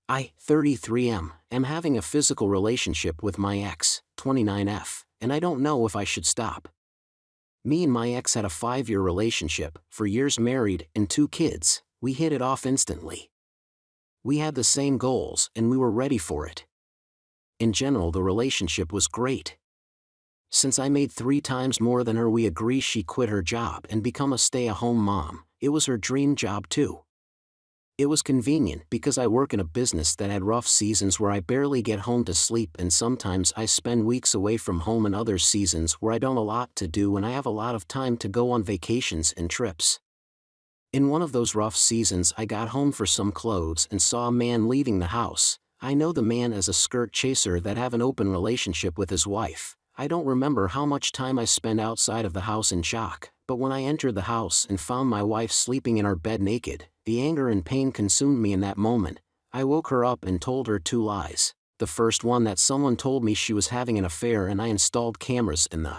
I, 33 am having a physical relationship with my ex, 29F, and I don't know if I should stop. Me and my ex had a 5-year relationship, for years married, and 2 kids. We hit it off instantly. We had the same goals and we were ready for it. In general, the relationship was great. Since I made 3 times more than her, we agree she quit her job and become a stay-at-home mom. It was her dream job too. It was convenient because I work in a business that had rough seasons where I barely get home to sleep, and sometimes I spend weeks away from home, and other seasons where I don't have a lot to do and I have a lot of time to go on vacations and trips. In one of those rough seasons, I got home for some clothes and saw a man leaving the house. I know the man as a skirt chaser that have an open relationship with his wife. I don't remember how much time I spent outside of the house in shock, but when I entered the house and found my wife sleeping in her bed naked, the anger and pain consumed me in that moment. I woke her up and told her 2 lies. The first one, that someone told me she was having an affair and I installed cameras in the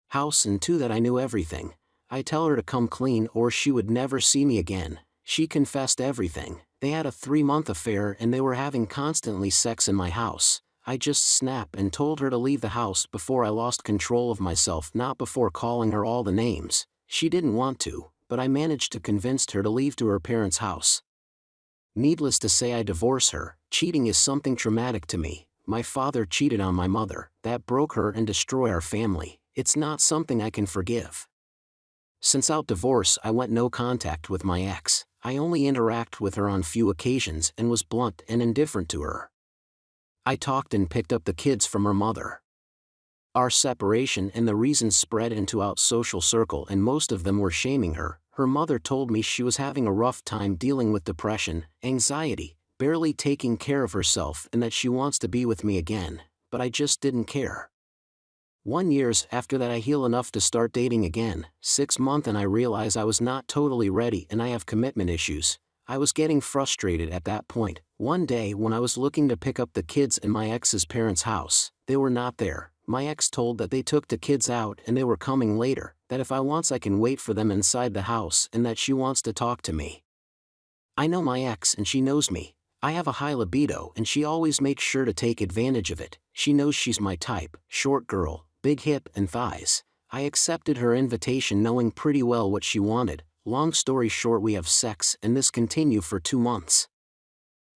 house, and 2, that I knew everything. I tell her to come clean or she would never see me again. She confessed everything. They had a 3-month affair and they were having constantly sex in my house. I just snapped and told her to leave the house before I lost control of myself, not before calling her all the names. She didn't want to, but I managed to convince her to leave to her parents' house. Needless to say, I divorce her. Cheating is something traumatic to me. My father cheated on my mother. That broke her and destroyed our family. It's not something I can forgive. Since our divorce, I went no contact with my ex. I only interact with her on few occasions and was blunt and indifferent to her. I talked and picked up the kids from her mother. Our separation and the reasons spread into our social circle, and most of them were shaming her. Her mother told me she was having a rough time dealing with depression, anxiety, barely taking care of herself, and that she wants to be with me again, but I just didn't care. 1 year after that, I heal enough to start dating again. 6 months and I realize I was not totally ready and I have commitment issues. I was getting frustrated at that point. One day when I was looking to pick up the kids in my ex's parents' house, they were not there. My ex told that they took the kids out and they were coming later, that if I wants I can wait for them inside the house, and that she wants to talk to me. I know my ex and she knows me. I have a high libido and she always makes sure to take advantage of it. She knows she's my type, short girl, big hip and thighs. I accepted her invitation knowing pretty well what she wanted. Long story short, we have sex and this continued for 2 months.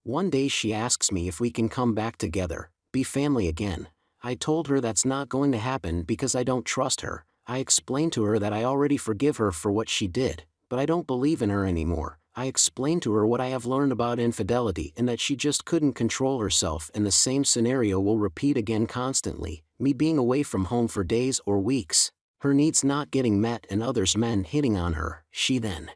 One day she asks me if we can come back together, be family again. I told her that's not going to happen because I don't trust her. I explained to her that I already forgive her for what she did, but I don't believe in her anymore. I explained to her what I have learned about infidelity and that she just couldn't control herself, and the same scenario will repeat again constantly, me being away from home for days or weeks, her needs not getting met and others men hitting on her. She then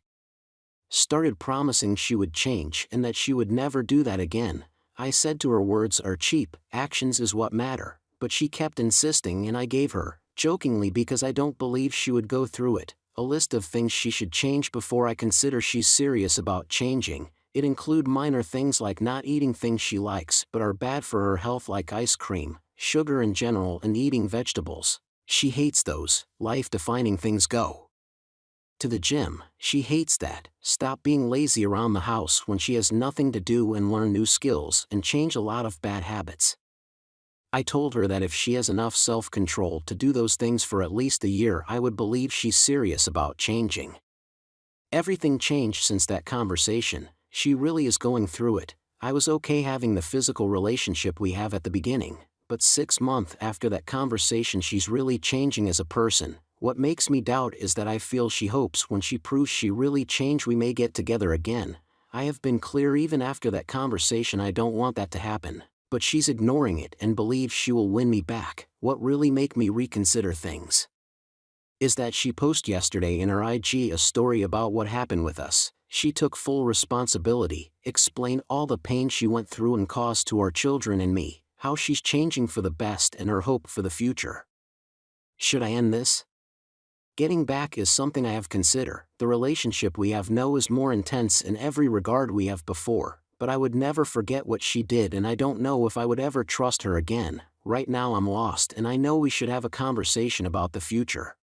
started promising she would change and that she would never do that again. I said to her words are cheap, actions is what matter, but she kept insisting and I gave her, jokingly because I don't believe she would go through it, a list of things she should change before I consider she's serious about changing. It include minor things like not eating things she likes but are bad for her health, like ice cream, sugar in general, and eating vegetables. She hates those life-defining things. Go to the gym. She hates that. Stop being lazy around the house when she has nothing to do, and learn new skills and change a lot of bad habits. I told her that if she has enough self-control to do those things for at least a year, I would believe she's serious about changing. Everything changed since that conversation. She really is going through it. I was okay having the physical relationship we have at the beginning, but 6 months after that conversation she's really changing as a person. What makes me doubt is that I feel she hopes when she proves she really changed we may get together again. I have been clear even after that conversation I don't want that to happen, but she's ignoring it and believes she will win me back. What really make me reconsider things is that she posted yesterday in her IG a story about what happened with us. She took full responsibility, explained all the pain she went through and caused to our children and me, how she's changing for the best and her hope for the future. Should I end this? Getting back is something I have considered. The relationship we have now is more intense in every regard we have before, but I would never forget what she did and I don't know if I would ever trust her again. Right now I'm lost and I know we should have a conversation about the future.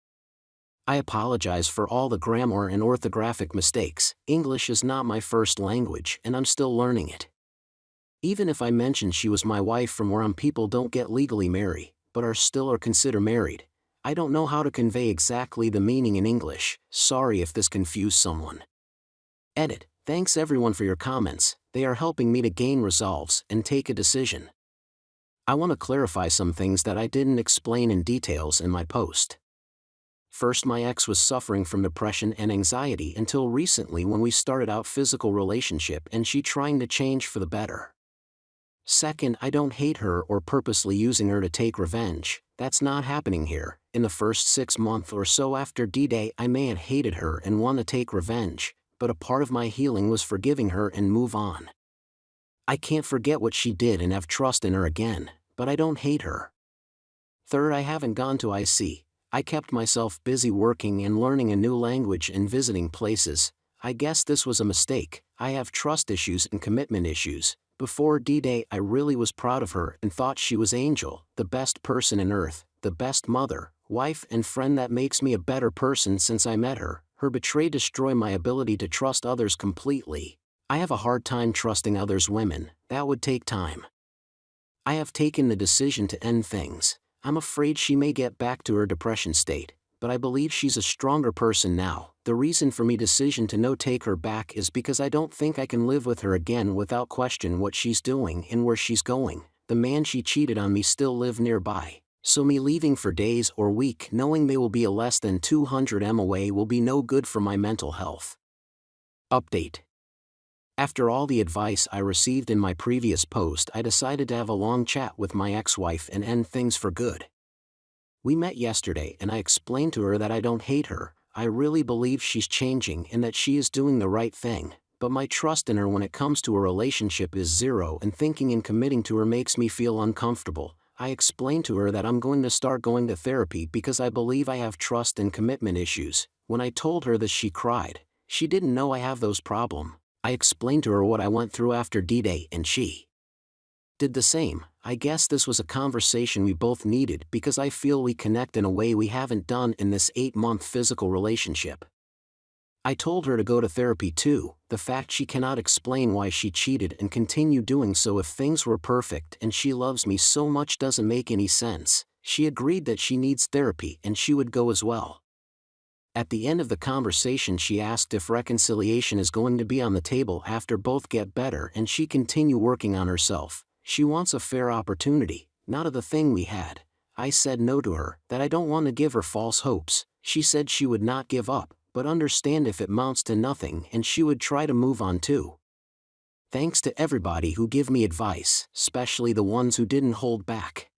I apologize for all the grammar and orthographic mistakes. English is not my first language and I'm still learning it. Even if I mentioned she was my wife from where people don't get legally married, but are still or consider married, I don't know how to convey exactly the meaning in English. Sorry if this confused someone. Edit. Thanks everyone for your comments, they are helping me to gain resolves and take a decision. I want to clarify some things that I didn't explain in details in my post. First, my ex was suffering from depression and anxiety until recently when we started out physical relationship and she trying to change for the better. Second, I don't hate her or purposely using her to take revenge, that's not happening here. In the first 6 months or so after D-Day I may have hated her and want to take revenge, but a part of my healing was forgiving her and move on. I can't forget what she did and have trust in her again, but I don't hate her. Third, I haven't gone to IC. I kept myself busy working and learning a new language and visiting places. I guess this was a mistake. I have trust issues and commitment issues. Before D-Day I really was proud of her and thought she was Angel, the best person in earth, the best mother, wife and friend that makes me a better person since I met her. Her betrayal destroyed my ability to trust others completely. I have a hard time trusting others women, that would take time. I have taken the decision to end things. I'm afraid she may get back to her depression state, but I believe she's a stronger person now. The reason for me decision to no take her back is because I don't think I can live with her again without question what she's doing and where she's going. The man she cheated on me still live nearby, so me leaving for days or week knowing they will be a less than 200 m away will be no good for my mental health. Update. After all the advice I received in my previous post, I decided to have a long chat with my ex-wife and end things for good. We met yesterday and I explained to her that I don't hate her, I really believe she's changing and that she is doing the right thing, but my trust in her when it comes to a relationship is zero and thinking and committing to her makes me feel uncomfortable. I explained to her that I'm going to start going to therapy because I believe I have trust and commitment issues. When I told her this she cried. She didn't know I have those problems. I explained to her what I went through after D-Day and she did the same. I guess this was a conversation we both needed because I feel we connect in a way we haven't done in this 8-month physical relationship. I told her to go to therapy too. The fact she cannot explain why she cheated and continue doing so if things were perfect and she loves me so much doesn't make any sense. She agreed that she needs therapy and she would go as well. At the end of the conversation she asked if reconciliation is going to be on the table after both get better and she continue working on herself. She wants a fair opportunity, not of the thing we had. I said no to her, that I don't want to give her false hopes. She said she would not give up, but understand if it amounts to nothing and she would try to move on too. Thanks to everybody who give me advice, especially the ones who didn't hold back.